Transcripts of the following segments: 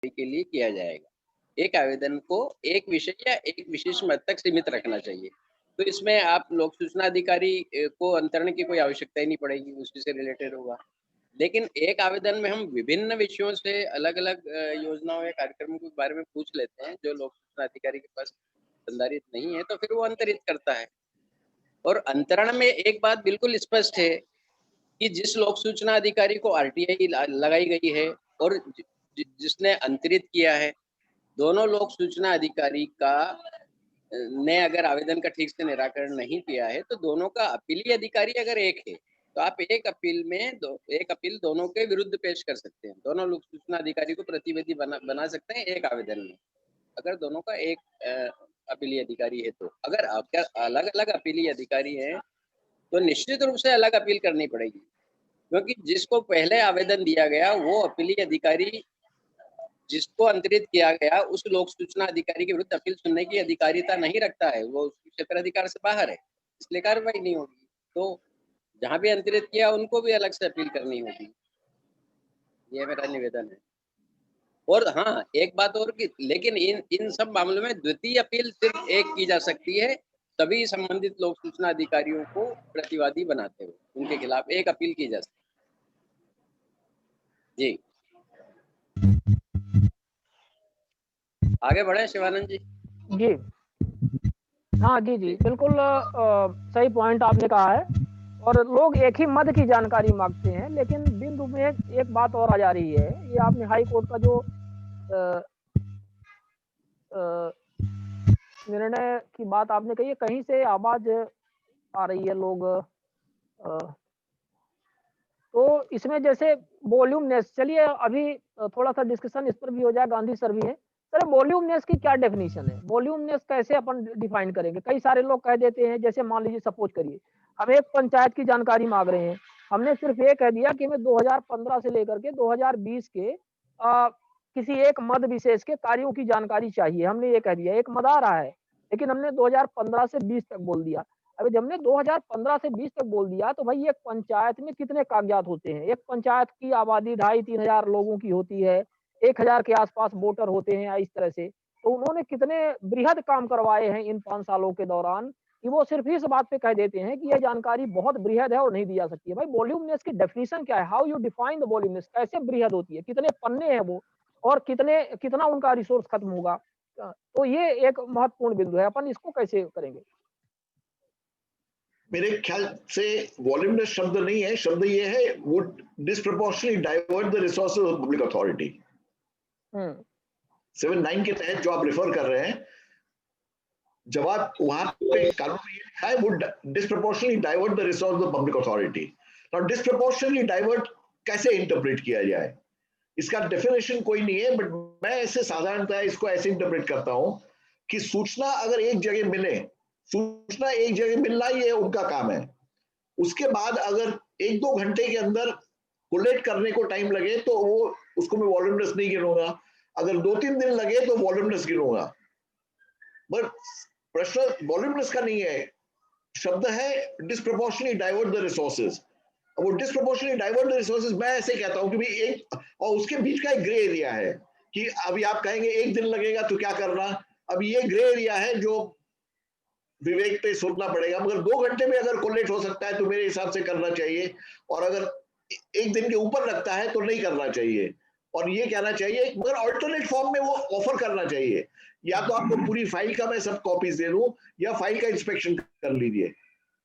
के लिए किया जाएगा। एक आवेदन को एक विषय या एक विशेष मद तक सीमित रखना चाहिए। तो इसमें आप लोक सूचना अधिकारी को अंतरण की कोई आवश्यकता ही नहीं पड़ेगी, उसी से रिलेटेड होगा। लेकिन एक आवेदन में हम विभिन्न विषयों से अलग-अलग योजनाओं या कार्यक्रमों के बारे में पूछ लेते हैं, जो लोक सूचना अधिकारी के पास संधारित नहीं है, तो फिर वो अंतरित करता है। और अंतरण में एक बात बिल्कुल स्पष्ट है कि जिस लोक सूचना अधिकारी को आरटीआई लगाई गई है और जिसने अंतरित किया है, दोनों लोक सूचना अधिकारी का ने अगर आवेदन का ठीक से निराकरण नहीं किया है, तो दोनों का अपीलीय अधिकारी अगर एक है, तो आप एक अपील दोनों के विरुद्ध पेश कर सकते हैं। दोनों लोक सूचना अधिकारी को प्रतिवेदी बना बना सकते हैं एक आवेदन में, अगर दोनों का एक अपीलीय अधिकारी है तो। अगर अगर अलग-अलग अपीलीय अधिकारी हैं, तो निश्चित रूप से अलग अपील करनी पड़ेगी, क्योंकि जिसको पहले आवेदन दिया गया, वो अपीलीय अधिकारी जिसको अंतरित किया गया, उस लोक सूचना अधिकारी के विरुद्ध अपील सुनने की अधिकारिता नहीं रखता है, वो उसके क्षेत्राधिकार से बाहर है, इसलिए कार्रवाई नहीं होगी। तो जहाँ भी अंतरित किया, उनको भी अलग से अपील करनी होगी। ये मेरा निवेदन है। और हाँ, एक बात और कि लेकिन इन इन सब मामलों में द्वितीय अपील सिर्फ़ एक की जा सकती है, सभी संबंधित लोक सूचना अधिकारियों को प्रतिवादी बनाते हुए, उनके खिलाफ एक अपील की जा सकती है। जी। आगे बढ़ें शिवानंद जी? जी। हाँ, जी, जी, जी। बिल्कुल सही पॉइंट आपने कहा है और लोग एक ही मद की जानकारी माँगते हैं, लेकिन बिंदु में एक बात और आ जा रही है, ये आपने हाई कोर्ट का जो अ अ, निर्णय की बात आपने कही है, कहीं से आवाज़ आ रही है लोग अ, तो इसमें जैसे वॉल्यूमनेस चलिए अभी थोड़ा-सा डिस्कशन इस पर भी हो जाए, गांधी सर भी हैं। सर वॉल्यूमनेस की क्या डेफिनिशन है? वॉल्यूमनेस कैसे अपन डिफाइन करेंगे? कई सारे लोग कह देते हैं जैसे मान लीजिए सपोज़ करिए, हम एक पंचायत की जानकारी माँग रहे हैं। हमने सिर्फ़ ये कह दिया कि हमें 2015 से लेकर के 2020 के किसी एक मद विशेष के कार्यों की जानकारी चाहिए, हमने ये कह दिया। एक मद आ रहा है, लेकिन हमने 2015 से 20 तक बोल दिया। अभी जब हमने 2015 से 20 तक बोल दिया तो भाई एक पंचायत में कितने कागज़ात होते हैं? एक पंचायत की आबादी 2,500-3 हज़ार लोगों की होती है, 1,000 के आस-पास वोटर होते हैं या इस तरह से। तो उन्होंने कितने बृहद काम करवाए हैं इन 5 सालों के दौरान, कि वो सिर्फ़ इस बात पे कह देते हैं कि ये जानकारी बहुत बृहद है और नहीं दी जा सकती है। भाई वॉल्यूमनेस की डेफिनिशन क्या है? हाउ यू डिफाइन द वॉल्यूमनेस कैसे बृहद होती है? कितने पन्ने हैं वो? और कितना उनका रिसोर्स खत्म होगा? तो ये एक महत्वपूर्ण बिंदु है, अपन इसको कैसे करेंगे? मेरे ख्याल से वॉल्यूमलेस शब्द नहीं है, शब्द ये है would disproportionately divert the resources of public authority. 7(9) के तहत जो आप रेफर कर रहे हैं, जब आप वहां पे कानून में ये लिखा है would disproportionately divert the resource of public authority. Now disproportionately divert कैसे इंटरप्रेट किया जाए, इसका डेफिनेशन कोई नहीं है, बट मैं ऐसे साधारणतः इसको ऐसे इंटरप्रेट करता हूं कि सूचना अगर एक जगह मिले, सूचना एक जगह मिलना ये उनका काम है, उसके बाद अगर 1-2 घंटे के अंदर कोलेक्ट करने को टाइम लगे तो वो उसको मैं वॉल्यूमलेस नहीं गिनूंगा, अगर 2-3 दिन लगे तो वॉल्यूमलेस गिनूंगा। बट प्रश्न वॉल्यूमलेस का नहीं है, शब्द है डिस्प्रोपोर्शनली डाइवर्ट द रिसोर्सेज। वो डिस्प्रोपोर्शनली डाइवर्ट द रिसोर्सेज मैं ऐसे कहता हूं कि भाई एक और उसके बीच का एक ग्रे एरिया है कि अभी आप कहेंगे 1 दिन लगेगा तो क्या करना, अब ये ग्रे एरिया है जो विवेक पे सोचना पड़ेगा, मगर 2 घंटे में अगर कोलेक्ट हो सकता है तो मेरे हिसाब से करना चाहिए, और अगर 1 दिन के ऊपर लगता है तो नहीं करना चाहिए, और ये कहना चाहिए मगर अल्टरनेट फॉर्म में वो ऑफर करना चाहिए, या तो आपको पूरी फाइल का मैं सब कॉपीज दे दूं या फाइल का इंस्पेक्शन कर लीजिए,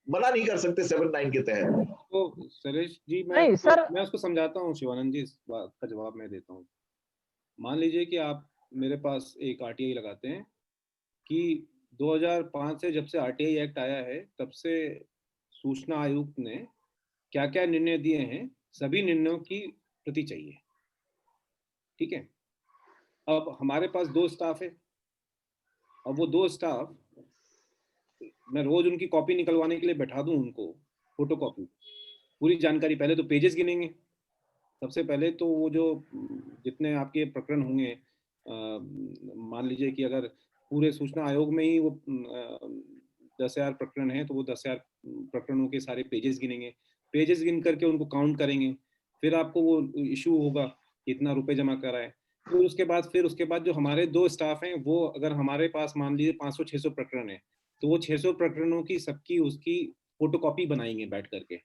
मना नहीं कर सकते 7(9) के तहत। तो सुरेश जी नहीं सर, मैं उसको समझाता हूँ, शिवानंद जी इस बात का जवाब मैं देता हूँ। मान लीजिए कि आप मेरे पास एक आरटीआई लगाते हैं कि 2005 से जब से आरटीआई एक्ट आया है तब से सूचना आयुक्त ने क्या क्या निर्णय दिए हैं, सभी निर्णयों की प्रति चाहिए, ठीक है। अब हमारे पास 2 स्टाफ है, अब वो 2 स्टाफ मैं रोज उनकी कॉपी निकलवाने के लिए बैठा दूं उनको, फोटो कॉपी, पूरी जानकारी, पहले तो पेजेस गिनेंगे सबसे पहले, तो वो जो जितने आपके प्रकरण होंगे, मान लीजिए कि अगर पूरे सूचना आयोग में ही वो 10,000 प्रकरण है तो वो 10,000 प्रकरणों के सारे पेजेस गिनेंगे, पेजेस गिन करके उनको काउंट करेंगे, फिर आपको वो इशू होगा इतना रुपए जमा कराए, फिर उसके बाद जो हमारे 2 स्टाफ हैं, वो अगर हमारे पास मान लीजिए 500-600 प्रकरण है, तो वो 600 प्रकरणों की सबकी उसकी फोटोकॉपी बनाएंगे बैठ करके।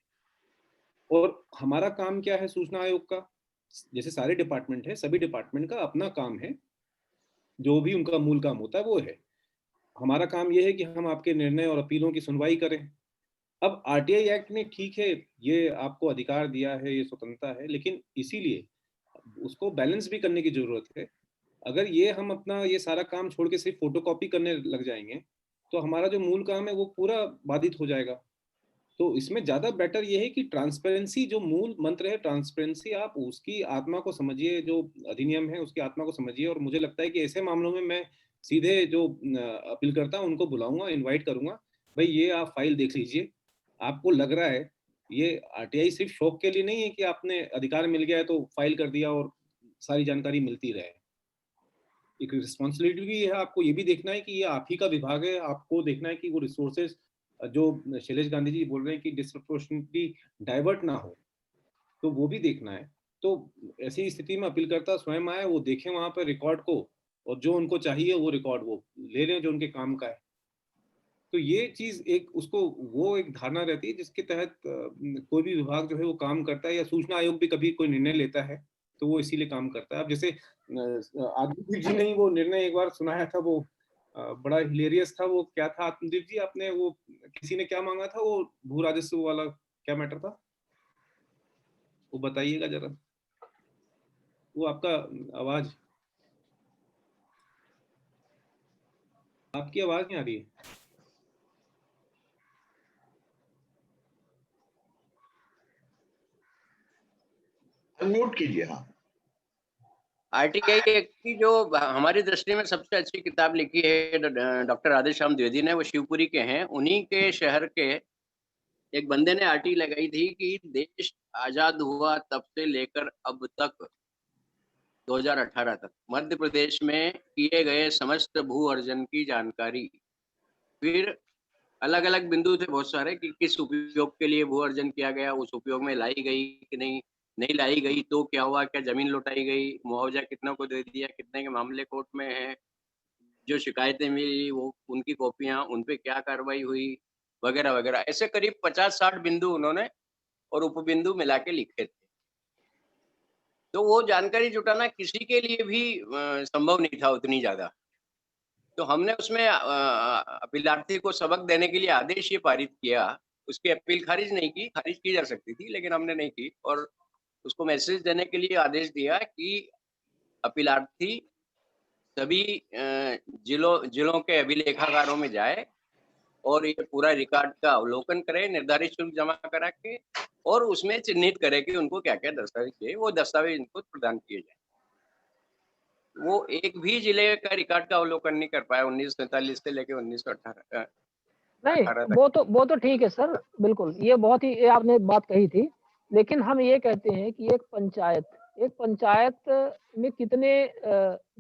और हमारा काम क्या है सूचना आयोग का, जैसे सारे डिपार्टमेंट है, सभी डिपार्टमेंट का अपना काम है, जो भी उनका मूल काम होता है वो है। हमारा काम ये है कि हम आपके निर्णय और अपीलों की सुनवाई करें। अब आरटीआई एक्ट ने ठीक है, ये आपको अधिकार दिया है, ये स्वतंत्रता है, लेकिन इसीलिए उसको बैलेंस भी करने की जरूरत है। अगर ये हम अपना ये सारा काम छोड़ के सिर्फ फोटोकॉपी करने लग जाएंगे, तो हमारा जो मूल काम है वो पूरा बाधित हो जाएगा। तो इसमें ज्यादा बेटर ये है कि ट्रांसपेरेंसी, जो मूल मंत्र है ट्रांसपेरेंसी, आप उसकी आत्मा को समझिए, जो अधिनियम है उसकी आत्मा को समझिए। और मुझे लगता है कि ऐसे मामलों में मैं सीधे जो अपील करता हूँ उनको बुलाऊंगा, इनवाइट करूंगा, भाई ये आप फाइल देख लीजिए, आपको लग रहा है ये आरटीआई सिर्फ शौक के लिए नहीं है कि आपने अधिकार मिल गया है तो फाइल कर दिया और सारी जानकारी मिलती रहे। एक रिस्पॉन्सिबिलिटी भी है, आपको ये भी देखना है कि ये आप ही का विभाग है, आपको देखना है कि वो रिसोर्सेज जो शैलेश गांधी जी बोल रहे हैं कि डिस्प्रपोर्शनेटली डाइवर्ट ना हो, तो वो भी देखना है। तो ऐसी स्थिति में अपील करता स्वयं आए, वो देखें वहां पर रिकॉर्ड को, और जो उनको चाहिए वो रिकॉर्ड वो ले लें जो उनके काम का है। तो ये चीज एक उसको वो एक धारणा रहती है जिसके तहत कोई भी विभाग जो है वो काम करता है, या सूचना आयोग भी कभी कोई निर्णय लेता है तो वो इसीलिए काम करता है। अब जैसे आत्मदीप जी ने ही वो निर्णय एक बार सुनाया था, वो बड़ा हिलेरियस था। वो क्या था आत्मदीप जी, आपने वो किसी ने क्या मांगा था, वो भू राजस्व वाला क्या मैटर था, वो बताइएगा जरा। वो आपका आवाज, आपकी आवाज नहीं आ रही है। अनम्यूट कीजिए। हाँ, आरटीआई एक्ट की जो हमारी दृष्टि में सबसे अच्छी किताब लिखी है डॉक्टर राधेश्याम द्विवेदी ने, वो शिवपुरी के हैं। उन्हीं के शहर के एक बंदे ने आरटी लगाई थी कि देश आजाद हुआ तब से लेकर अब तक 2018 तक मध्य प्रदेश में किए गए समस्त भू अर्जन की जानकारी। फिर अलग अलग बिंदु थे बहुत सारे कि किस उपयोग के लिए भू अर्जन किया गया, उस उपयोग में लाई गई कि नहीं, नहीं लाई गई तो क्या हुआ, क्या जमीन लौटाई गई, मुआवजा कितनों को दे दिया, कितने के मामले कोर्ट में हैं, जो शिकायतें मिली वो उनकी कॉपियां, उन पे क्या कार्रवाई हुई, वगैरह वगैरह। ऐसे करीब 50-60 बिंदु उन्होंने और उपबिंदु मिला के लिखे थे। तो वो जानकारी जुटाना किसी के लिए भी संभव नहीं था उतनी ज्यादा। तो हमने उसमें अपीलार्थी को सबक देने के लिए आदेश ये पारित किया। उसकी अपील खारिज नहीं की, खारिज की जा सकती थी लेकिन हमने नहीं की, और उसको मैसेज देने के लिए आदेश दिया कि अपीलार्थी सभी जिलों के अभिलेखागारों में जाए और ये पूरा रिकॉर्ड का अवलोकन करे, निर्धारित शुल्क जमा करा के, और उसमें चिन्हित करे कि उनको क्या क्या दस्तावेज चाहिए, वो दस्तावेज इनको प्रदान किए जाए। वो एक भी जिले का रिकॉर्ड का अवलोकन नहीं कर पाया 1947 से लेकर 1918 नहीं, 18 तक। वो तो ठीक है सर, बिल्कुल, ये बहुत ही ये आपने बात कही थी। लेकिन हम ये कहते हैं कि एक पंचायत में कितने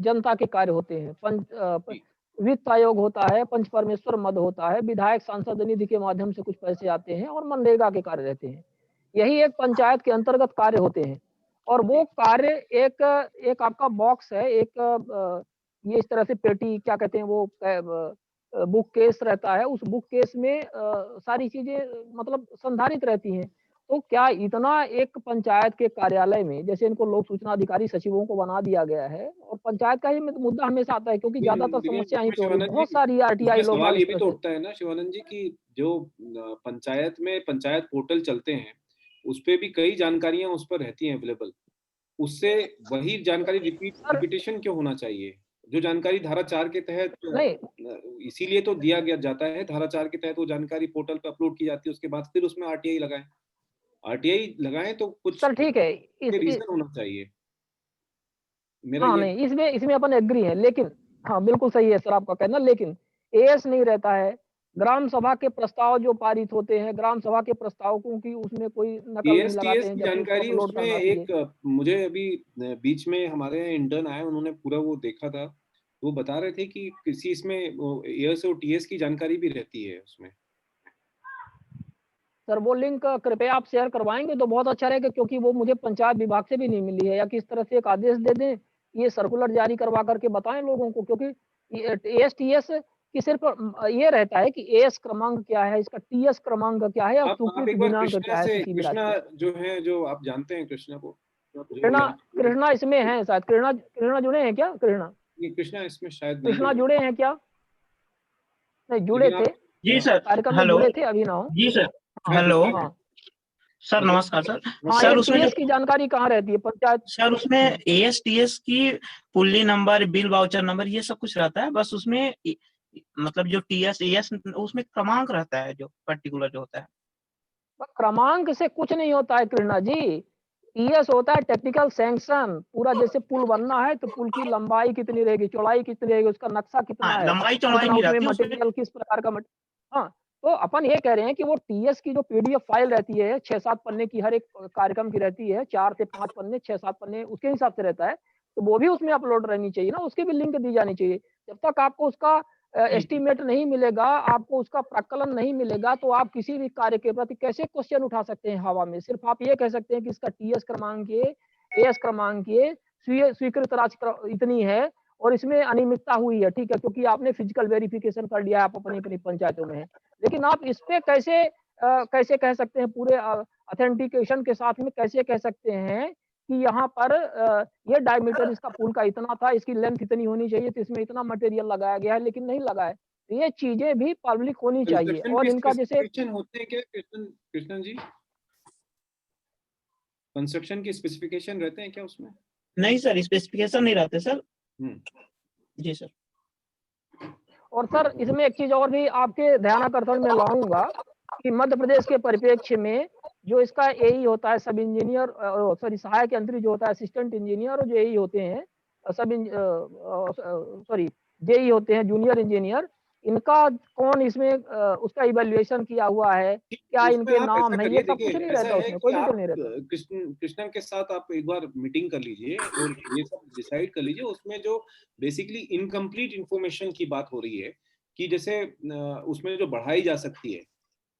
जनता के कार्य होते हैं। वित्त आयोग होता है, पंच परमेश्वर मद होता है, विधायक सांसद निधि के माध्यम से कुछ पैसे आते हैं, और मनरेगा के कार्य रहते हैं। यही एक पंचायत के अंतर्गत कार्य होते हैं। और वो कार्य एक आपका बॉक्स है, ये इस तरह से पेटी क्या कहते हैं वो बुक केस रहता है, उस बुक केस में सारी चीजें मतलब संधारित रहती हैं। तो क्या इतना एक पंचायत के कार्यालय में, जैसे इनको लोक सूचना अधिकारी सचिवों को बना दिया गया है, और पंचायत का ही मुद्दा हमेशा आता है क्योंकि ज्यादातर समस्या यहीं पे हो रही है, बहुत सारी आरटीआई लोग सवाल ये भी तो उठता है ना शिवानंद जी की जो पंचायत में पंचायत पोर्टल चलते हैं उस पे भी कई जानकारियां उस पर रहती हैं अवेलेबल, उससे वही जानकारी रिपीटेशन क्यों होना चाहिए? जो जानकारी धारा 4 के तहत इसीलिए तो दिया गया जाता है, धारा 4 के तहत वो जानकारी पोर्टल पे अपलोड की जाती है, उसके बाद फिर उसमें आरटीआई लगाएं तो कुछ सर ठीक है, रीजन होना चाहिए। मेरा हाँ ये नहीं, इसमें अपन एग्री है, लेकिन हाँ बिल्कुल सही है सर आपका कहना, लेकिन एएस नहीं रहता है। ग्राम सभा के प्रस्ताव जो पारित होते हैं, ग्राम सभा के प्रस्तावकों की उसमें कोई नकल नहीं लगाते हैं, की जबकि जानकारी अपलोड उसमें करना चाहिए। एक मुझे अभी बीच में हमारे इंटर्न आए, उन्होंने पूरा वो देखा था, वो बता रहे थे कि किसी इसमें एएस और टीएस की जानकारी भी रहती है उसमें। सर वो लिंक कृपया आप शेयर करवाएंगे तो बहुत अच्छा रहेगा, क्योंकि वो मुझे पंचायत विभाग से भी नहीं मिली है, या किस तरह से एक आदेश दे दें ये सर्कुलर जारी करवा करके बताएं लोगों को, क्योंकि एएसटीएस की सिर्फ ये रहता है कि एएस क्रमांक क्या है, इसका टीएस क्रमांक क्या है और आप स्वीकृत एक बार दिनांक कृष्णा क्या है से, किसी भी राज्य कृष्णा का। जो है, जो आप जानते हैं कृष्णा को, आप जो कृष्णा भी- कृष्णा इसमें है शायद, कृष्णा जुड़े हैं क्या? ये कृष्णा इसमें शायद नहीं कृष्णा जुड़े, जुड़े हैं क्या? नहीं जुड़े लेकिन थे, आप जी सर, कार्यक्रम में हेलो। जुड़े थे, अभी ना हो। जी सर, हाँ हेलो हाँ सर, हेलो, नमस्कार सर। हाँ, सर ये उसमें जो टीएस की जानकारी कहाँ रहती है? पंचायत सर उसमें एएसटीएस की pulley number, bill voucher number, ये सब कुछ रहता है, बस उसमें मतलब जो टीएस एएस उसमें क्रमांक रहता है, जो पर्टिकुलर जो होता है। क्रमांक से कुछ नहीं होता है कृष्णा जी। टीएस होता है टेक्निकल सैंक्शन, पूरा जैसे पुल बनना है तो पुल की लंबाई कितनी रहेगी, चौड़ाई कितनी रहेगी, उसका नक्शा कितना हाँ, है, लंबाई चौड़ाई कितना नहीं उसमें रहती उसमें। मटेरियल, किस प्रकार का हाँ, तो अपन ये कह रहे हैं कि वो टीएस की जो पीडीएफ फाइल रहती है 6-7 पन्ने की, हर एक कार्यक्रम की रहती है, 4 से 5 पन्ने, 6-7 पन्ने उसके हिसाब से रहता है, तो वो भी उसमें अपलोड रहनी चाहिए ना, उसकी भी लिंक दी जानी चाहिए। जब तक आपको उसका एस्टीमेट नहीं मिलेगा, आपको उसका प्राक्कलन नहीं मिलेगा, तो आप किसी भी कार्य के प्रति कैसे क्वेश्चन उठा सकते हैं हवा में? सिर्फ आप ये कह सकते हैं कि इसका टीएस क्रमांक ये, एएस क्रमांक ये, स्वीकृत राशि इतनी है और इसमें अनियमितता हुई है, ठीक है, क्योंकि आपने फिजिकल वेरिफिकेशन कर लिया, आप अपनी पंचायतों में है। लेकिन आप इस पे कैसे कह सकते हैं, पूरे ऑथेंटिकेशन के साथ में कैसे कह सकते हैं कि यहाँ पर ये डायमीटर इसका पुल का इतना था, इसकी लेंथ इतनी होनी चाहिए, तो इसमें इतना मटेरियल लगाया गया है, लेकिन नहीं लगाया। तो ये चीजें भी पब्लिक होनी चाहिए। कंस्ट्रक्शन और के इनका जैसे स्पेसिफिकेशन होते हैं क्या कृष्णन जी? कंस्ट्रक्शन के स्पेसिफिकेशन रहते हैं क्या उसमें? नहीं सर, स्पेसिफिकेशन नहीं रहते सर। जी सर। और सर इसमें एक चीज और भी आपके ध्यानाकर्षण में लाऊंगा कि मध्य प्रदेश के परिप्रेक्ष्य में जो इसका एई होता है, सब इंजीनियर, सॉरी सहायक यंत्री जो होता है, असिस्टेंट इंजीनियर, और जो एई होते हैं, सॉरी जेई होते हैं, जूनियर इंजीनियर, इनका कौन इसमें उसका इवैल्यूएशन किया हुआ है, क्या उसमें इनके आप ऐसा नाम है, करिए, ये सब कुछ देखिए नहीं ऐसा रहता, है उसमें कि कोई डिटेल आप नहीं रहता। कृष्णन के साथ आप एक बार मीटिंग कर लीजिए और ये सब डिसाइड कर लीजिए। उसमें जो बेसिकली इनकम्प्लीट इंफॉर्मेशन की बात हो रही है कि जैसे उसमें जो बढ़ाई जा सकती है,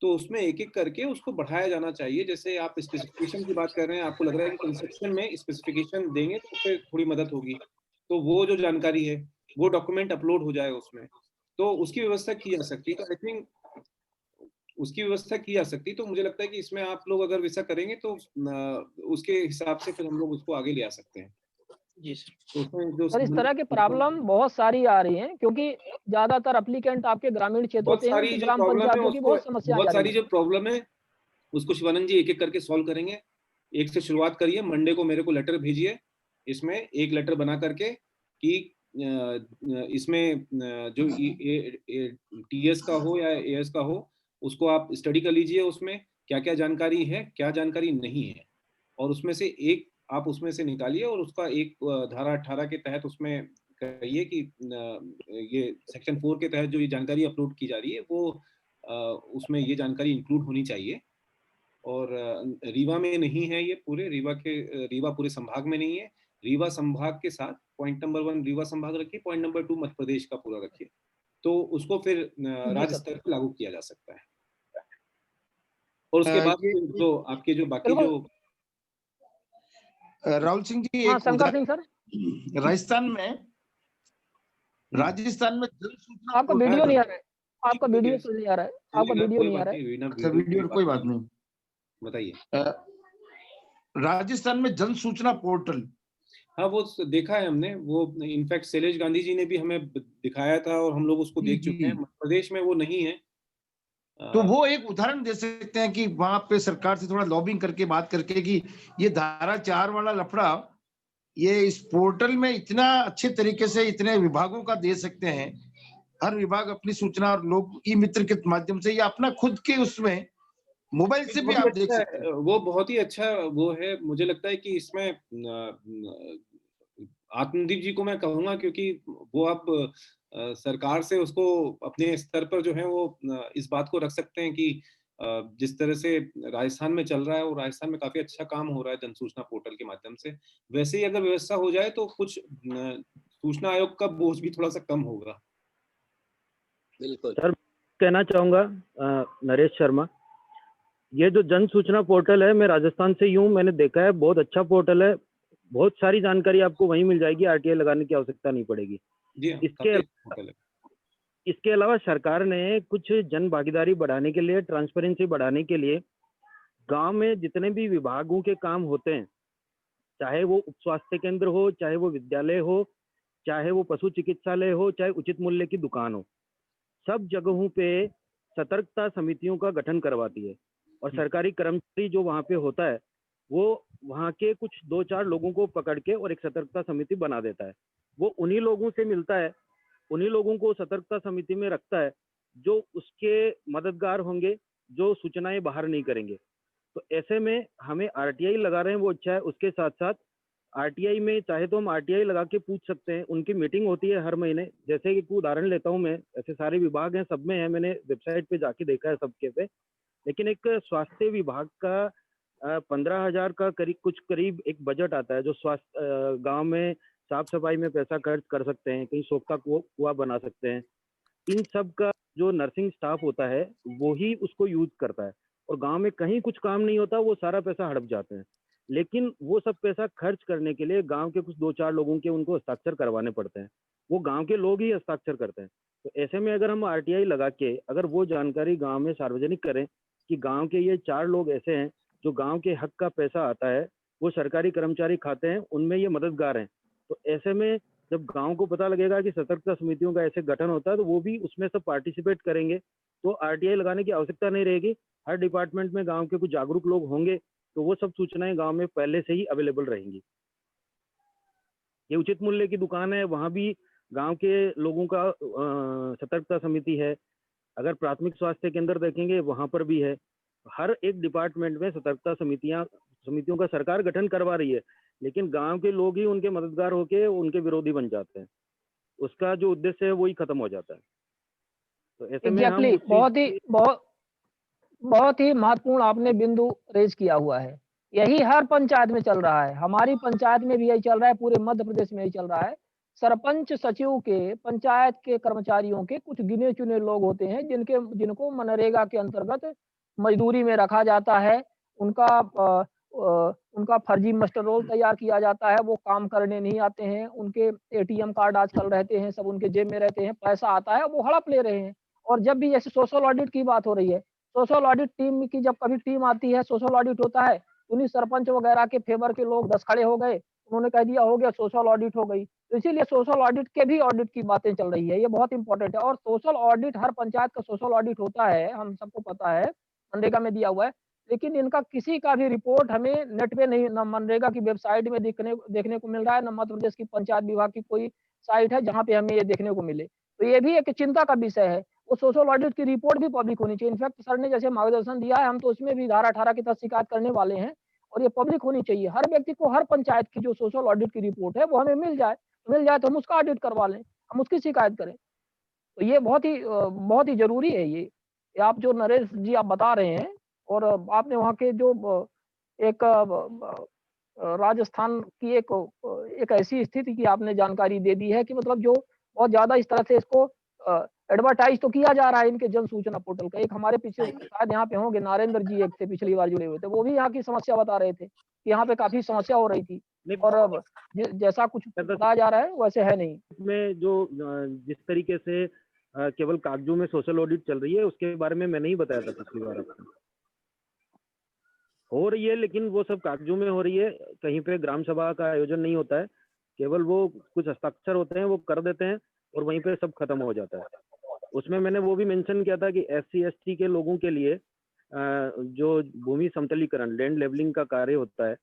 तो उसमें एक एक करके उसको बढ़ाया जाना चाहिए। जैसे आप स्पेसिफिकेशन की बात कर रहे हैं, आपको लग रहा है कि कंस्ट्रक्शन में स्पेसिफिकेशन देंगे तो फिर थोड़ी मदद होगी, तो वो जो जानकारी है वो डॉक्यूमेंट अपलोड हो जाए उसमें, तो उसकी व्यवस्था की जा सकती है। तो आई थिंक उसकी व्यवस्था की जा सकती है। तो मुझे लगता है कि इसमें आप लोग अगर वैसा करेंगे तो उसके हिसाब से फिर हम लोग उसको आगे ले आ सकते हैं। जी सर। तो उसमें जो सर इस तरह की प्रॉब्लम बहुत सारी आ रही हैं, क्योंकि ज्यादातर एप्लीकेंट आपके ग्रामीण क्षेत्र बहुत से हैं, सारी तो जो ग्राम प्रॉब्लम है पंचायतों की उसको, बहुत समस्याएं बहुत आ रही सारी हैं। जो प्रॉब्लम है उसको शिवानंद जी एक एक करके सॉल्व करेंगे। एक से शुरुआत करिए, मंडे को मेरे को लेटर भेजिए, इसमें एक लेटर बना करके कि इसमें जो टीएस का हो या एएस का हो, उसको आप स्टडी कर लीजिए, उसमें क्या क्या जानकारी है, क्या जानकारी नहीं है, और उसमें से एक आप उसमें से निकालिए और उसका एक धारा 18 के तहत उसमें कहिए कि ये सेक्शन 4 के तहत जो ये जानकारी अपलोड की जा रही है वो उसमें ये जानकारी इंक्लूड होनी चाहिए। और रीवा में नहीं है ये, पूरे रीवा पूरे संभाग में नहीं है। रीवा संभाग के साथ पॉइंट नंबर 1 रीवा संभाग रखिए, पॉइंट नंबर 2 मध्य प्रदेश का पूरा रखिए, तो उसको फिर राज्य स्तर पर लागू किया जा सकता है। और उसके बाद जो आपके जो बाकी जो राहुल सिंह जी, हाँ एक शंकर सिंह सर, राजस्थान में, राजस्थान में जल सूचना आपका वीडियो नहीं आ रहा है, आपका वीडियो नहीं आ रहा है, आपका वीडियो नहीं आ रहा है। अच्छा, वीडियो कोई बात नहीं, बताइए। राजस्थान में जन सूचना पोर्टल, हाँ वो देखा है हमने, वो इनफैक्ट शैलेश गांधी जी ने भी हमें दिखाया था और हम लोग उसको देख चुके हैं। मध्य प्रदेश में वो नहीं है। तो वो एक उदाहरण दे सकते हैं कि वहां पे सरकार से थोड़ा लॉबिंग करके बात करके कि ये धारा 4 वाला लफड़ा ये इस पोर्टल में इतना अच्छे तरीके से इतने विभागों का दे सकते हैं, हर विभाग अपनी सूचना और लोग ई मित्र के माध्यम से या अपना खुद के उसमें मोबाइल से भी आप देख सकते हैं। वो बहुत ही अच्छा वो है। मुझे लगता है कि इसमें आत्मदीप जी को मैं कहूंगा, क्योंकि वो आप सरकार से उसको अपने स्तर पर जो है वो इस बात को रख सकते हैं कि जिस तरह से राजस्थान में चल रहा है, और राजस्थान में काफी अच्छा काम हो रहा है जनसूचना पोर्टल के माध्यम से, वैसे ही अगर व्यवस्था हो जाए तो कुछ सूचना आयोग का बोझ भी थोड़ा सा कम होगा। बिल्कुल सर कहना चाहूंगा, नरेश शर्मा, ये जो जन सूचना पोर्टल है, मैं राजस्थान से ही हूँ, मैंने देखा है बहुत अच्छा पोर्टल है, बहुत सारी जानकारी आपको वहीं मिल जाएगी, आरटीआई लगाने की आवश्यकता नहीं पड़ेगी। जी हाँ, इसके इसके अलावा सरकार ने कुछ जन भागीदारी बढ़ाने के लिए, ट्रांसपेरेंसी बढ़ाने के लिए गांव में जितने भी विभागों के काम होते हैं, चाहे वो उप स्वास्थ्य केंद्र हो, चाहे वो विद्यालय हो, चाहे वो पशु चिकित्सालय हो, चाहे उचित मूल्य की दुकान हो, सब जगहों पे सतर्कता समितियों का गठन करवाती है। और सरकारी कर्मचारी जो वहां पे होता है वो वहां के कुछ 2-4 लोगों को पकड़ के और एक सतर्कता समिति बना देता है। वो उन्हीं लोगों से मिलता है, उन्हीं लोगों को सतर्कता समिति में रखता है जो उसके मददगार होंगे, जो सूचनाएं बाहर नहीं करेंगे। तो ऐसे में हमें आरटीआई लगा रहे हैं वो अच्छा है। उसके साथ साथ आरटीआई में चाहे तो हम आरटीआई लगा के पूछ सकते हैं, उनकी मीटिंग होती है हर महीने। जैसे कि उदाहरण लेता हूं मैं, ऐसे सारे विभाग हैं, सब में है, मैंने वेबसाइट पे जाके देखा है सबके पे। लेकिन एक स्वास्थ्य विभाग का 15,000 का करीब एक बजट आता है, जो स्वास्थ्य गांव में साफ सफाई में पैसा खर्च कर सकते हैं, कहीं सोख का कुआं बना सकते हैं। इन सब का जो नर्सिंग स्टाफ होता है वो ही उसको यूज करता है, और गांव में कहीं कुछ काम नहीं होता, वो सारा पैसा हड़प जाते हैं। लेकिन वो सब पैसा खर्च करने के लिए गांव के कुछ 2-4 लोगों के उनको हस्ताक्षर करवाने पड़ते हैं, वो गांव के लोग ही हस्ताक्षर करते हैं। तो ऐसे में अगर हम आरटीआई लगा के अगर वो जानकारी गांव में सार्वजनिक करें कि गांव के ये 4 लोग ऐसे हैं जो गांव के हक का पैसा आता है वो सरकारी कर्मचारी खाते हैं, उनमें ये मददगार हैं, तो ऐसे में जब गांव को पता लगेगा कि सतर्कता समितियों का ऐसे गठन होता है तो वो भी उसमें सब पार्टिसिपेट करेंगे, तो आरटीआई लगाने की आवश्यकता नहीं रहेगी। हर डिपार्टमेंट में गांव के कुछ जागरूक लोग होंगे तो वो सब सूचनाएं गांव में पहले से ही अवेलेबल रहेंगी। ये उचित मूल्य की दुकान है, वहां भी गांव के लोगों का सतर्कता समिति है। अगर प्राथमिक स्वास्थ्य केंद्र देखेंगे वहां पर भी है। हर एक डिपार्टमेंट में सतर्कता समितियों का सरकार गठन करवा रही है, लेकिन गांव के लोग ही उनके मददगार होके उनके विरोधी बन जाते हैं, उसका जो उद्देश्य है वही खत्म हो जाता है। तो ऐसे में हम बहुत ही महत्वपूर्ण आपने बिंदु रेज किया हुआ है। यही हर पंचायत में चल रहा है, हमारी पंचायत में भी यही चल रहा है, पूरे मध्य प्रदेश में यही चल रहा है। सरपंच सचिव के, पंचायत के कर्मचारियों के कुछ गिने चुने लोग होते हैं जिनको मनरेगा के अंतर्गत मजदूरी में रखा जाता है। उनका फर्जी मास्टर रोल तैयार किया जाता है, वो काम करने नहीं आते हैं, उनके एटीएम कार्ड आजकल रहते हैं, सब उनके जेब में रहते हैं, पैसा आता है वो हड़प ले रहे हैं। और जब भी जैसे सोशल ऑडिट की बात हो रही है, सोशल ऑडिट टीम की जब कभी टीम आती है, सोशल ऑडिट होता है, उन्हीं सरपंच वगैरह के फेवर के लोग 10 खड़े हो गए, उन्होंने कह दिया हो गया, सोशल ऑडिट हो गई। तो इसीलिए सोशल ऑडिट के भी ऑडिट की बातें चल रही है, ये बहुत इंपॉर्टेंट है। और सोशल ऑडिट, हर पंचायत का सोशल ऑडिट होता है, हम सबको पता है, मनरेगा में दिया हुआ है। लेकिन इनका किसी का भी रिपोर्ट हमें नेट पे नहीं, न मनरेगा की वेबसाइट में देखने को मिल रहा है, न मध्य प्रदेश की पंचायत विभाग की कोई साइट है जहाँ पे हमें ये देखने को मिले। तो ये भी एक चिंता का विषय है। वो सोशल ऑडिट की रिपोर्ट भी पब्लिक होनी चाहिए। इनफैक्ट सर ने जैसे मार्गदर्शन दिया है, हम तो उसमें भी धारा 18 के तहत शिकायत करने वाले हैं, और ये पब्लिक होनी चाहिए। हर व्यक्ति को हर पंचायत की जो सोशल ऑडिट की रिपोर्ट है वो हमें मिल जाए तो हम उसका ऑडिट करवा लें, हम उसकी शिकायत करें। तो ये बहुत ही जरूरी है। ये आप जो नरेश जी आप बता रहे हैं, और आपने वहाँ के जो एक राजस्थान की एक ऐसी स्थिति की आपने जानकारी दे दी है कि मतलब जो बहुत ज्यादा इस तरह से इसको एडवर्टाइज तो किया जा रहा है इनके जन सूचना पोर्टल का। एक हमारे पीछे शायद यहाँ पे होंगे नारेंद्र जी, एक थे पिछली बार जुड़े हुए थे, वो भी यहाँ की समस्या बता रहे थे कि यहाँ पे काफी समस्या हो रही थी, और अब जैसा कुछ बताया जा रहा है वैसे है नहीं। इसमें जो जिस तरीके से केवल कागजों में सोशल ऑडिट चल रही है उसके बारे में मैंने ही बताया था पिछली बार आपको। हो रही है, लेकिन वो सब कागजों में हो रही है, कहीं पे ग्राम सभा का आयोजन नहीं होता है, केवल वो कुछ हस्ताक्षर होते हैं, वो कर देते हैं और वहीं पे सब खत्म हो जाता है। उसमें मैंने वो भी मेंशन किया था कि SC/ST के लोगों के लिए जो भूमि समतलीकरण, लैंड लेवलिंग का कार्य होता है,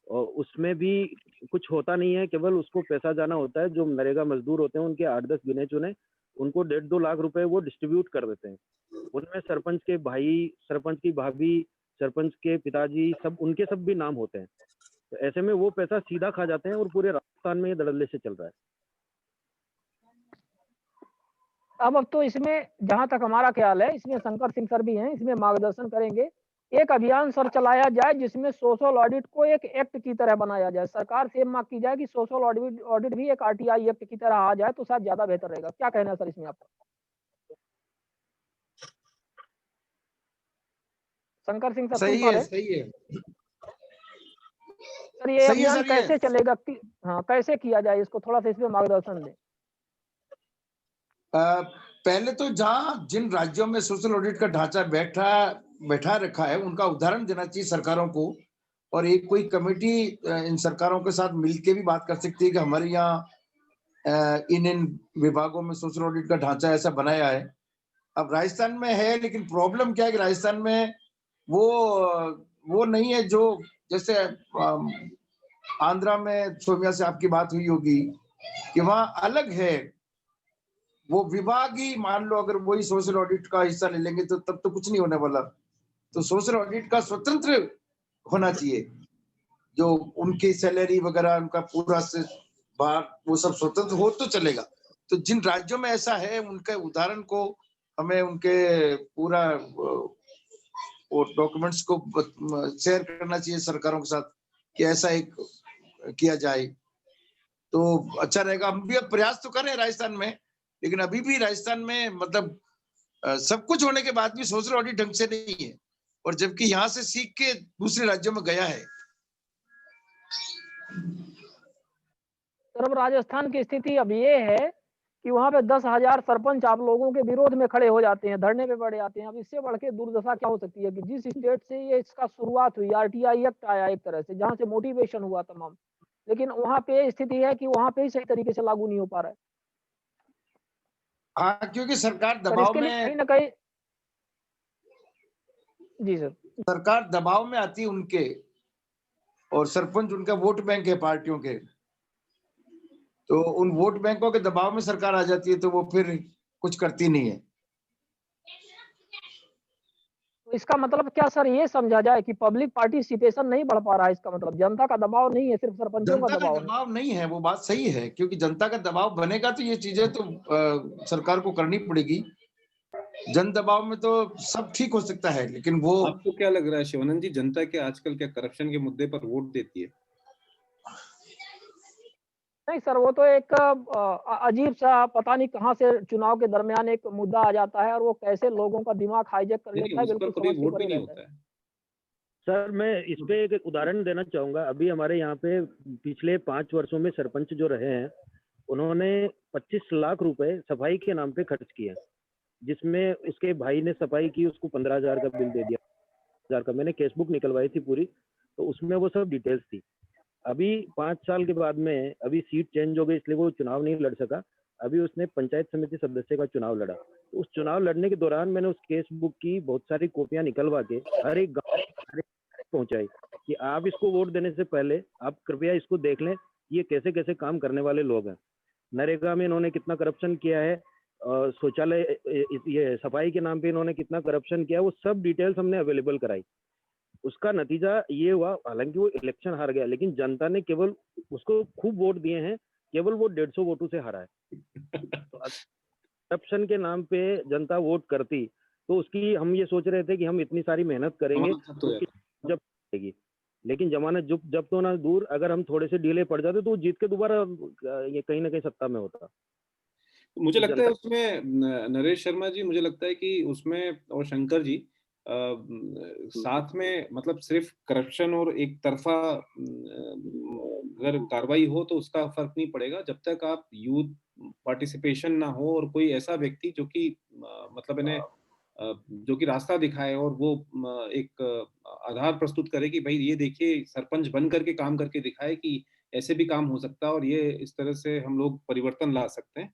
और उसमें भी कुछ होता नहीं है, केवल उसको पैसा जाना होता है। जो नरेगा मजदूर होते हैं उनके 8-10 गिने चुने, उनको 1.5-2 लाख रुपए वो डिस्ट्रीब्यूट कर देते हैं। उनमें सरपंच के भाई, सरपंच की भाभी, सरपंच के पिताजी, सब उनके सब भी नाम होते हैं। तो ऐसे में वो पैसा सीधा खा जाते हैं, और पूरे राजस्थान में ये धड़ल्ले से चल रहा है। अब तो इसमें जहां तक हमारा ख्याल है, इसमें शंकर सिंह सर भी हैं, इसमें मार्गदर्शन करेंगे। एक अभियान सर चलाया जाए जिसमें सोशल ऑडिट को एक एक्ट की तरह बनाया जाए। सरकार से मांग की जाए कि सोशल ऑडिट भी एक RTI एक्ट की तरह आ जाए तो शायद ज्यादा बेहतर रहेगा। क्या कहना है सर इसमें आपका? शंकर सिंह सर सही सुन पा है, रहे? सही है। सर ये सही है अभियान सर ये। कैसे चलेगा कि हाँ, कैसे किया जाए इसको थोड़ा सा इसमें मार्गदर्शन दें? पहले तो जहां जिन राज्यों में सोशल ऑडिट का ढांचा बैठा रखा है उनका उदाहरण देना चाहिए सरकारों को, और एक कोई कमेटी इन सरकारों के साथ मिलके भी बात कर सकती है कि हमारे यहाँ इन विभागों में सोशल ऑडिट का ढांचा ऐसा बनाया है। अब राजस्थान में है, लेकिन प्रॉब्लम क्या है कि राजस्थान में वो नहीं है जो जैसे आंध्रा में सौम्या से आपकी बात हुई होगी कि वहां अलग है, वो विभाग ही मान लो अगर वही सोशल ऑडिट का हिस्सा ले लेंगे तो तब तो कुछ नहीं होने वाला। तो सोशल ऑडिट का स्वतंत्र होना चाहिए, जो उनकी सैलरी वगैरह उनका पूरा से बाहर वो सब स्वतंत्र हो तो चलेगा। तो जिन राज्यों में ऐसा है उनके उदाहरण को हमें उनके पूरा वो डॉक्यूमेंट्स को शेयर करना चाहिए सरकारों के साथ कि ऐसा एक किया जाए तो अच्छा रहेगा। हम भी अब प्रयास तो कर रहे हैं राजस्थान में, लेकिन अभी भी राजस्थान में मतलब सब कुछ होने के बाद भी सोशल ऑडिट ढंग से नहीं है, और जबकि यहाँ से सीख के दूसरे राज्यों में गया है। सर अब राजस्थान की स्थिति अब ये है कि वहाँ पे 10,000 सरपंच आप लोगों के विरोध में खड़े हो जाते हैं, धरने पे पड़ जाते हैं। अब इससे बढ़ के दुर्दशा क्या हो सकती है कि जिस स्टेट से ये इसका शुरुआत हुई, आरटीआई एक्ट आया एक तरह से, जहाँ से मोटिवेशन हुआ तमाम, लेकिन वहाँ पे स्थिति है कि वहाँ पे ही सही तरीके से लागू नहीं हो पा रहा है। हाँ, क्योंकि सरकार सर दबाव इसके लिए में कहीं ना कहीं जी सर सरकार दबाव में आती है उनके, और सरपंच उनका वोट बैंक है पार्टियों के, तो उन वोट बैंकों के दबाव में सरकार आ जाती है तो वो फिर कुछ करती नहीं है। तो इसका मतलब क्या सर ये समझा जाए कि पब्लिक पार्टिसिपेशन नहीं बढ़ पा रहा है? इसका मतलब जनता का दबाव नहीं है, सिर्फ सरपंचों का जनता का दबाव है। दबाव नहीं है, वो बात सही है, क्योंकि जनता का दबाव बनेगा तो ये चीजें तो सरकार को करनी पड़ेगी। जन दबाव में तो सब ठीक हो सकता है, लेकिन वो आपको क्या लग रहा है शिवानंद जी, जनता के आजकल क्या करप्शन के मुद्दे पर वोट देती है? नहीं सर, वो तो एक अजीब सा पता नहीं कहाँ से चुनाव के दरमियान एक मुद्दा आ जाता है और वो कैसे लोगों का दिमाग हाईजैक कर नहीं, लेता है, उस पर बिल्कुल कभी समझ के वोट भी परे नहीं रहता होता है। है। सर मैं इस पे एक उदाहरण देना चाहूंगा। अभी हमारे यहाँ पे पिछले 5 वर्षों में सरपंच जो रहे हैं, उन्होंने 25 लाख रुपए सफाई के नाम पे खर्च किए, जिसमें उसके भाई ने सफाई की, उसको 15,000 का बिल दे दिया, 15,000 का। मैंने केसबुक निकलवाई थी पूरी, तो उसमें वो सब डिटेल्स थी। अभी 5 साल के बाद में अभी सीट चेंज हो गई, इसलिए वो चुनाव नहीं लड़ सका। अभी उसने पंचायत समिति सदस्य का चुनाव लड़ा। तो उस चुनाव लड़ने के दौरान मैंने उस केस बुक की बहुत सारी कॉपियां निकलवा के हर एक गाँव पहुंचाई कि आप इसको वोट देने से पहले आप कृपया इसको देख लें, ये कैसे कैसे काम करने वाले लोग हैं। नरेगा में इन्होंने कितना करप्शन किया है, शौचालय ये सफाई के नाम पे इन्होंने कितना करप्शन किया, वो सब डिटेल्स हमने अवेलेबल कराई। उसका नतीजा ये हुआ, हालांकि वो इलेक्शन हार गया, लेकिन जनता ने केवल उसको खूब वोट दिए हैं, केवल वो 150 वोटों से हारा है। तो करप्शन के नाम पे जनता वोट करती तो उसकी हम ये सोच रहे थे कि हम इतनी सारी मेहनत करेंगे तो उसकी जब आएगी, लेकिन जमानत जब तो ना दूर, अगर हम थोड़े से ढीले पड़ जाते तो वो जीत के दोबारा ये कहीं ना कहीं सत्ता में होता। मुझे तो लगता है उसमें नरेश शर्मा जी, मुझे लगता है कि उसमें और शंकर जी साथ में मतलब सिर्फ करप्शन और एक तरफा अगर कार्रवाई हो तो उसका फर्क नहीं पड़ेगा, जब तक आप यूथ पार्टिसिपेशन ना हो और कोई ऐसा व्यक्ति जो कि मतलब इन्हें जो कि रास्ता दिखाए और वो एक आधार प्रस्तुत करे कि भाई ये देखिए सरपंच बन करके काम करके दिखाए कि ऐसे भी काम हो सकता है और ये इस तरह से हम लोग परिवर्तन ला सकते हैं,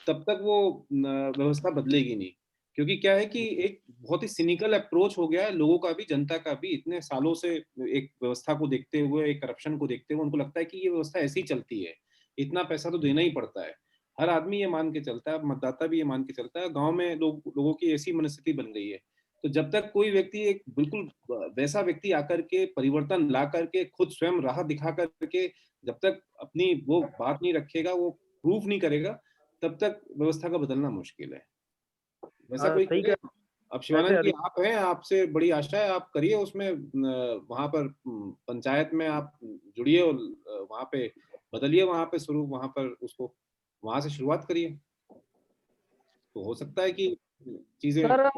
तब तक वो व्यवस्था बदलेगी नहीं। क्योंकि क्या है कि एक बहुत ही सिनिकल अप्रोच हो गया है लोगों का भी, जनता का भी, इतने सालों से एक व्यवस्था को देखते हुए, एक करप्शन को देखते हुए उनको लगता है कि ये व्यवस्था ऐसी चलती है, इतना पैसा तो देना ही पड़ता है। हर आदमी ये मान के चलता है, मतदाता भी ये मान के चलता है, गांव में लोगों की ऐसी मनस्थिति बन गई है। तो जब तक कोई व्यक्ति एक बिल्कुल वैसा व्यक्ति आकर के परिवर्तन ला करके खुद स्वयं राह दिखा करके जब तक अपनी वो बात नहीं रखेगा, वो प्रूफ नहीं करेगा, तब तक व्यवस्था का बदलना मुश्किल है। वैसा कोई सही करे। कह अब शिवानंद जी आप हैं, आपसे बड़ी आशा है, आप करिए उसमें वहां पर पंचायत में आप जुड़िए और वहां पे बदलिए, वहां पे शुरू, वहां पर उसको वहां से शुरुआत करिए, तो हो सकता है कि चीजें। सर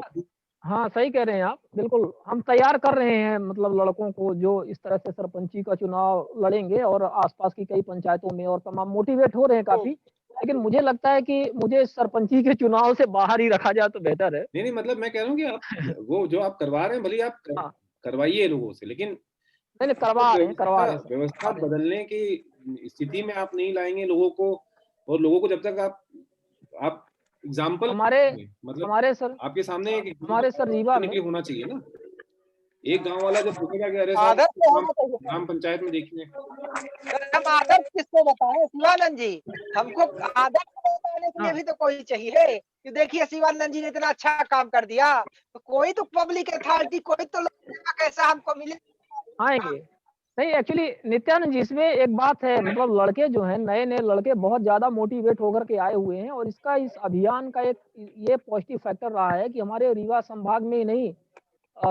हाँ, सही कह रहे हैं आप। बिल्कुल, हम तैयार कर रहे हैं मतलब लड़कों को जो इस तरह से सरपंची का चुनाव लड़ेंगे और आस-पास की कई पंचायतों में और तमाम मोटिवेट हो रहे हैं काफ़ी। लेकिन मुझे लगता है कि मुझे सरपंची के चुनाव से बाहर ही रखा जाए तो बेहतर है। नहीं, नहीं, मतलब मैं कह रहा हूँ कि आप वो जो आप करवा रहे हैं, भले ही आप हाँ, करवाइए लोगों से, लेकिन नहीं, नहीं जब तक करवा व्यवस्था रहे हैं सर, व्यवस्था करवा रहे हैं। बदलने की स्थिति में आप नहीं लाएंगे लोगों को, और लोगों को जब तक आप एग्जाम्पल हमारे मतलब हमारे सर आपके सामने एक हमारे सर रीवा करने में के लिए होना चाहिए ना। एक गांव वाला जब देखेगा कि अरे साहब आदत तो ग्राम होना चाहिए सर। ग्राम पंचायत में देखिए, सर, हम आदत किसको बताएं शिवानंद जी, हमको आदत बताने के लिए हाँ, भी तो कोई चाहिए कि देखिए शिवानंद जी ने इतना अच्छा काम कर दिया, तो कोई तो पब्लिक अथॉरिटी, कोई तो लोक सेवा कैसा हमको मिले। आएँगे। नहीं एक्चुअली नित्यानंद जी इसमें एक बात है मतलब लड़के जो हैं नए-नए लड़के बहुत ज़्यादा मोटिवेट होकर के आए हुए हैं और इसका इस अभियान का एक ये पॉजिटिव फैक्टर रहा है कि हमारे रीवा संभाग में ही नहीं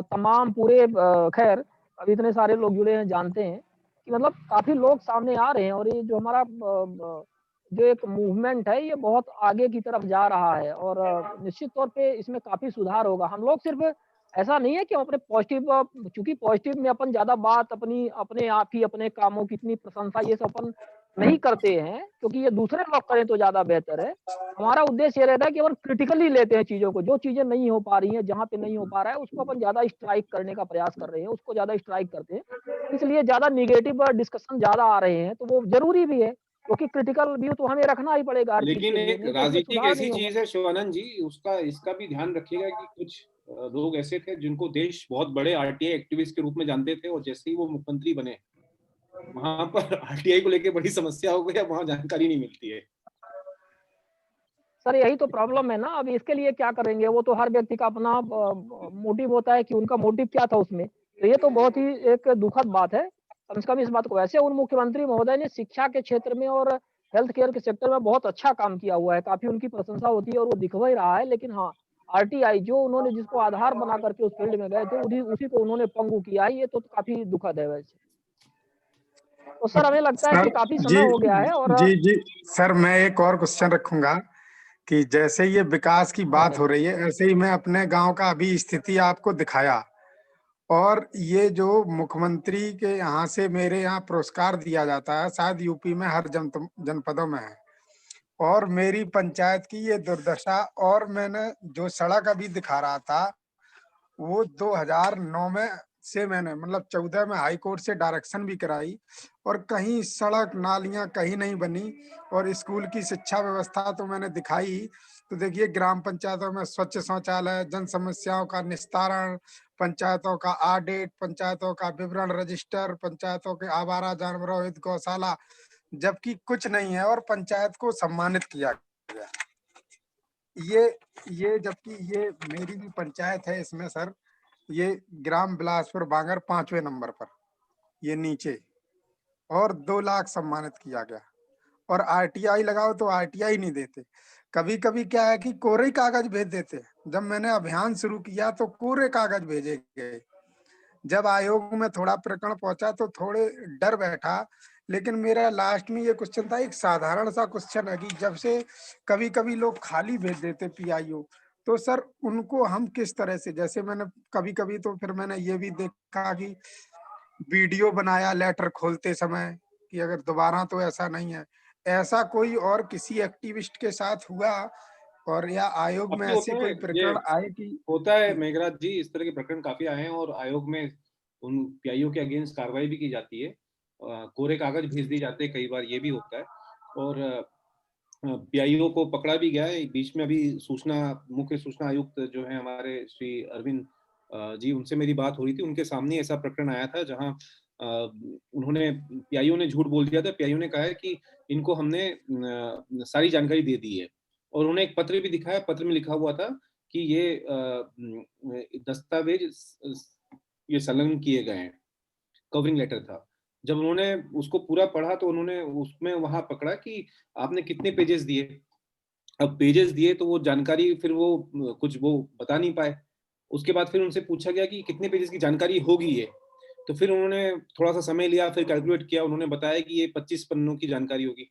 तमाम पूरे खैर अब इतने सारे लोग जुड़े हैं जानते हैं कि मतलब काफ़ी लोग सामने आ रहे हैं और ये जो हमारा जो एक मूवमेंट है ये बहुत आगे की तरफ जा रहा है और निश्चित तौर पे इसमें काफ़ी सुधार होगा। हम लोग सिर्फ़ ऐसा नहीं है कि हम अपने पॉजिटिव चूँकि पॉजिटिव में अपन ज़्यादा बात अपनी अपने आप ही अपने कामों की इतनी प्रशंसा ये सब अपन नहीं करते हैं क्योंकि ये दूसरे लोग करें तो ज़्यादा बेहतर है। हमारा उद्देश्य ये रहता है कि अपन क्रिटिकली लेते हैं चीज़ों को, जो चीज़ें नहीं हो पा रही हैं, जहाँ पे नहीं हो पा रहा है, उसको अपन ज़्यादा स्ट्राइक करने का प्रयास कर रहे हैं, उसको ज़्यादा स्ट्राइक करते हैं। इसलिए ज़्यादा नेगेटिव डिस्कशन ज़्यादा आ रहे हैं, तो वो ज़रूरी भी है, क्योंकि क्रिटिकल व्यू तो हमें रखना ही पड़ेगा हर चीज़ लेकिन के लिए, एक नहीं तो उसमें राजनीति एक सुधार ऐसी नहीं होगा। चीज है शिवानंद जी, उसका इसका भी ध्यान रखिएगा कि कुछ लोग ऐसे थे जिनको देश बहुत बड़े आरटीआई एक्टिविस्ट के रूप में जानते थे, और जैसे ही वो मुख्यमंत्री बने वहां पर आरटीआई को लेकर बड़ी समस्या हो गई, अब वहां जानकारी नहीं मिलती है। सर यही तो प्रॉब्लम है ना, अब इसके लिए क्या करेंगे? वो तो हर व्यक्ति का अपना मोटिव होता है कि उनका मोटिव क्या था उसमें। तो ये तो बहुत ही एक दुखद बात है, कम से कम इस बात को वैसे उन मुख्यमंत्री महोदय ने शिक्षा के क्षेत्र में और हेल्थ केयर के सेक्टर में बहुत अच्छा काम किया हुआ है, काफ़ी उनकी प्रशंसा होती है और वो दिख भी रहा है। लेकिन हाँ, आरटीआई जो उन्होंने जिसको आधार बना करके उस फील्ड में गए थे, उसी को उन्होंने पंगु किया है, ये तो काफ़ी दुखद है वैसे। तो सर हमें लगता है सर कि काफ़ी जी समय हो गया है और जी जी सर, मैं एक और क्वेश्चन रखूंगा कि जैसे ये विकास की हाँ, बात हो रही है, ऐसे ही मैं अपने गांव का अभी स्थिति आपको दिखाया। और ये जो मुख्यमंत्री के यहाँ से मेरे यहाँ पुरस्कार दिया जाता है, शायद यूपी में हर जनपदों में है, और मेरी पंचायत की ये दुर्दशा। और मैंने जो सड़क अभी दिखा रहा था वो 2009 में से मैंने मतलब 14 में हाई कोर्ट से डायरेक्शन भी कराई, और कहीं सड़क नालियां कहीं नहीं बनी। और स्कूल की शिक्षा व्यवस्था तो मैंने दिखाई। तो देखिए ग्राम पंचायतों में स्वच्छ शौचालय, जन समस्याओं का निस्तारण, पंचायतों का ऑडिट, पंचायतों का विवरण रजिस्टर, पंचायतों के आवारा जानवरों हित गौशाला, जबकि कुछ नहीं है और पंचायत को सम्मानित किया गया। ये जबकि ये मेरी भी पंचायत है, इसमें सर ये ग्राम बिलासपुर बांगर 5वें नंबर पर ये नीचे, और 2 लाख सम्मानित किया गया। और आरटीआई लगाओ तो आरटीआई नहीं देते। कभी कभी क्या है कि कोरे कागज भेज देते हैं। जब मैंने अभियान शुरू किया तो कोरे कागज भेजे गए। जब आयोग में थोड़ा प्रकरण पहुंचा तो थोड़े डर बैठा। लेकिन मेरा लास्ट में ये क्वेश्चन था, एक साधारण सा क्वेश्चन है कि जब से कभी कभी लोग खाली भेज देते पीआईओ, तो सर उनको हम किस तरह से, जैसे मैंने कभी कभी तो फिर मैंने ये भी देखा कि वीडियो बनाया लेटर खोलते समय कि अगर दोबारा तो ऐसा नहीं है। ऐसा कोई और किसी एक्टिविस्ट के साथ हुआ और या आयोग अब में तो ऐसी होता है कोई ये, प्रकरण आए कि होता है मेघराज जी, इस तरह के प्रकरण काफी आए हैं और आयोग में उन पीआईओ के अगेंस्ट कार्रवाई भी की जाती है। कोरे कागज भेज दिए जाते हैं, कई बार ये भी होता है। और पीआईओ को पकड़ा भी गया है बीच में। अभी मुख्य सूचना आयुक्त जो है हमारे श्री अरविंद जी, उनसे मेरी बात हो रही थी, उनके सामने ऐसा प्रकरण आया था जहां उन्होंने पीआईओ ने झूठ बोल दिया था। पीआईओ ने कहा है कि इनको हमने सारी जानकारी दे दी है, और उन्होंने एक पत्र भी दिखाया। पत्र में लिखा हुआ था कि ये दस्तावेज ये संलग्न किए गए हैं, कवरिंग लेटर था। जब उन्होंने उसको पूरा पढ़ा तो उन्होंने उसमें वहां पकड़ा कि आपने कितने पेजेस दिए। अब पेजेस दिए तो वो जानकारी फिर वो कुछ वो बता नहीं पाए। उसके बाद फिर उनसे पूछा गया कि कितने पेजेस की जानकारी होगी ये। तो फिर उन्होंने थोड़ा सा समय लिया, फिर कैलकुलेट किया। उन्होंने बताया कि ये 25 पन्नों की जानकारी होगी।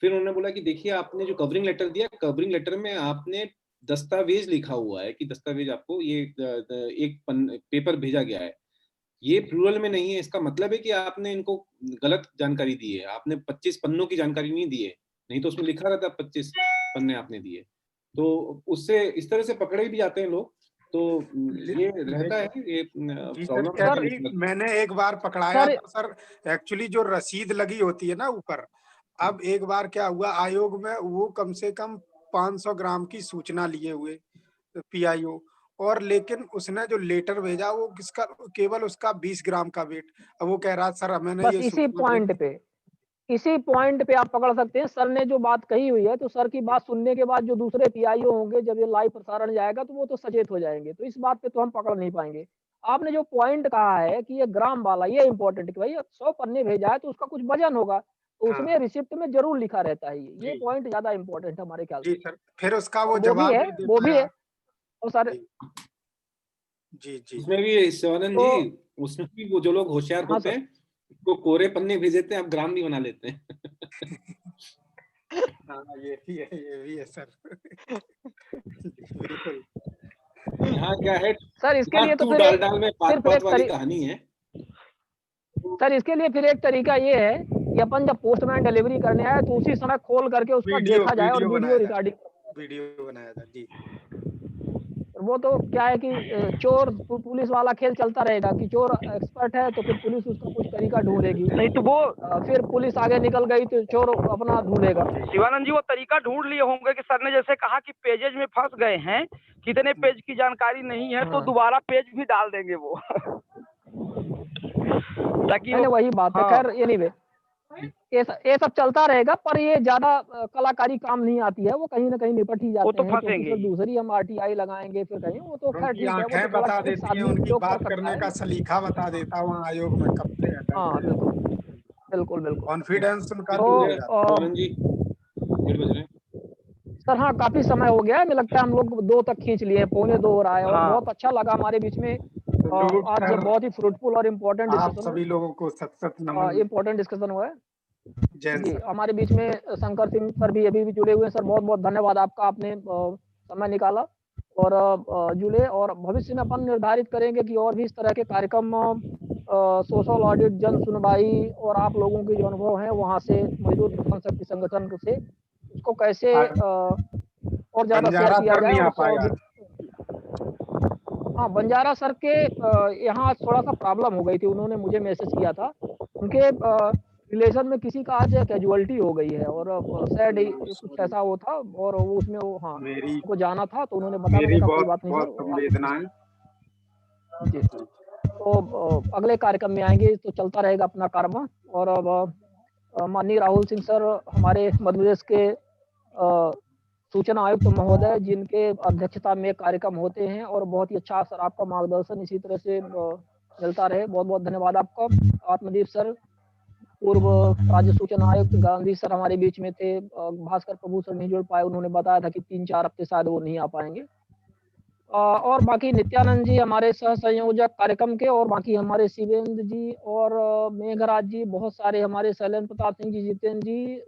फिर उन्होंने बोला कि देखिए आपने जो कवरिंग लेटर दिया, कवरिंग लेटर में आपने दस्तावेज लिखा हुआ है कि दस्तावेज आपको ये एक पेपर भेजा गया है, ये प्लूरल में नहीं है, इसका मतलब है कि आपने इनको गलत जानकारी दी है, आपने 25 पन्नों की जानकारी नहीं दी है, नहीं तो उसमें लिखा रहता 25 पन्ने आपने दिए। तो उससे इस तरह से पकड़े भी जाते हैं लोग, तो ये रहता है ये प्रॉब्लम। मैंने एक बार पकड़ाया था सर, एक्चुअली जो रसीद लगी होती है ना ऊपर, अब एक बार क्या हुआ आयोग में, वो कम से कम 500 ग्राम की सूचना लिए हुए पीआईओ, और लेकिन उसने जो लेटर भेजा वो किसका, केवल उसका 20 ग्राम का वेट। अब वो कह रहा सर मैंने बस ये इसी पॉइंट पे आप पकड़ सकते हैं। सर ने जो बात कही हुई है, तो सर की बात सुनने के बाद जो दूसरे पीआईओ होंगे, जब ये लाइव प्रसारण जाएगा तो वो तो सचेत हो जाएंगे, तो इस बात पे तो हम पकड़ नहीं पाएंगे। आपने जो पॉइंट कहा है कि ये ग्राम वाला, ये इंपॉर्टेंट है कि भाई 100 पन्ने भेजा है तो उसका कुछ वजन होगा, तो उसमें रिसिप्ट में जरूर लिखा रहता है। ये पॉइंट ज्यादा इंपॉर्टेंट है हमारे ख्याल से। सर फिर उसका वो भी है, वो भी है। और सर जी उसमें भी शिवानंद जी, उसमें भी वो जो लोग होशियार होते हैं वो कोरे पन्ने भेज देते हैं, अब ग्राम भी बना लेते हैं। हाँ ये भी है सर। बिल्कुल। यहाँ क्या है सर, इसके लिए तो फिर डाल में पात वाली कहानी है सर। इसके लिए फिर एक तरीका ये है कि अपन जब पोस्टमैन डिलीवरी करने आए तो उसी समय खोल करके उसका देखा जाए और वीडियो रिकॉर्डिंग बनाया था जी। वो तो क्या है कि चोर पुलिस वाला खेल चलता रहेगा कि चोर एक्सपर्ट है तो फिर पुलिस उसका कुछ तरीका ढूंढेगी, नहीं तो वो फिर पुलिस आगे निकल गई तो चोर अपना ढूंढेगा। शिवानंद जी वो तरीका ढूंढ लिए होंगे कि सर ने जैसे कहा कि पेजेज में फंस गए हैं, कितने पेज की जानकारी नहीं है, तो दोबारा पेज भी डाल देंगे वो। ताकि वही बात है। खैर एनीवे ये सब चलता रहेगा, पर ये ज्यादा कलाकारी काम नहीं आती है, वो कहीं ना कहीं निपट ही जाते हैं। फिर दूसरी हम आरटीआई लगाएंगे फिर कहीं, वो तो खैर ठीक है, वो तो बता देती है, उनकी बात करने का सलीका बता देता वहाँ आयोग में कब से। हाँ बिल्कुल कॉन्फिडेंस उनका सर। हाँ काफी समय हो गया, मुझे लगता है हम लोग 2 तक खींच लिए, 1:45 हो रहा है। और बहुत अच्छा लगा हमारे बीच में आज बहुत ही फ्रूटफुल और इम्पोर्टेंट डिस्कशन, सभी लोगों को सत नमन, इम्पोर्टेंट डिस्कशन हुआ है जी। हमारे बीच में शंकर सिंह सर भी अभी भी जुड़े हुए हैं। सर बहुत बहुत धन्यवाद आपका, आपने समय निकाला और जुड़े। और भविष्य में अपन निर्धारित करेंगे कि और भी इस तरह के कार्यक्रम, सोशल ऑडिट, जन सुनवाई और आप लोगों के जो अनुभव हैं वहाँ से, मजदूर किसान शक्ति संगठन से, उसको कैसे और ज्यादा शेयर किया जाए। हाँ बंजारा सर के यहाँ थोड़ा सा प्रॉब्लम हो गई थी, उन्होंने मुझे मैसेज किया था, उनके रिलेशन में किसी का आज कैजुअलिटी हो गई है और सैड कुछ ऐसा वो था, और वो उसमें वो उनको जाना था, तो उन्होंने बताया कोई बात नहीं सर जी। तो अगले कार्यक्रम में आएंगे, तो चलता रहेगा अपना कार्यक्रम। और माननीय राहुल सिंह सर हमारे मध्य प्रदेश के सूचना आयुक्त महोदय, जिनके अध्यक्षता में कार्यक्रम होते हैं, और बहुत ही अच्छा सर आपका मार्गदर्शन इसी तरह से मिलता रहे। बहुत बहुत धन्यवाद आपका। आत्मदीप सर, पूर्व राज्य सूचना आयुक्त, गांधी सर हमारे बीच में थे, भास्कर प्रभु सर नहीं जुड़ पाए, उन्होंने बताया था कि 3-4 हफ्ते शायद वो नहीं आ पाएंगे। और बाकी नित्यानंद जी हमारे सह संयोजक कार्यक्रम के, और बाकी हमारे शिवेंद्र जी और मेघराज जी, बहुत सारे हमारे शैलेंद्र प्रताप सिंह जी, जितेंद्र जी,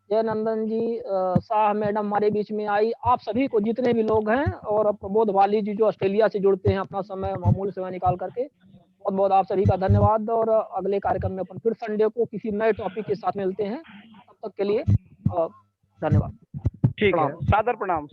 जयनंदन जी, शाह मैडम हमारे बीच में आई। आप सभी को, जितने भी लोग हैं, और प्रबोध वाली जी जो ऑस्ट्रेलिया से जुड़ते हैं अपना समय, मामूली समय निकाल करके, बहुत बहुत आप सभी का धन्यवाद। और अगले कार्यक्रम में अपन फिर संडे को किसी नए टॉपिक के साथ मिलते हैं। तब तक के लिए धन्यवाद। ठीक है, सादर प्रणाम।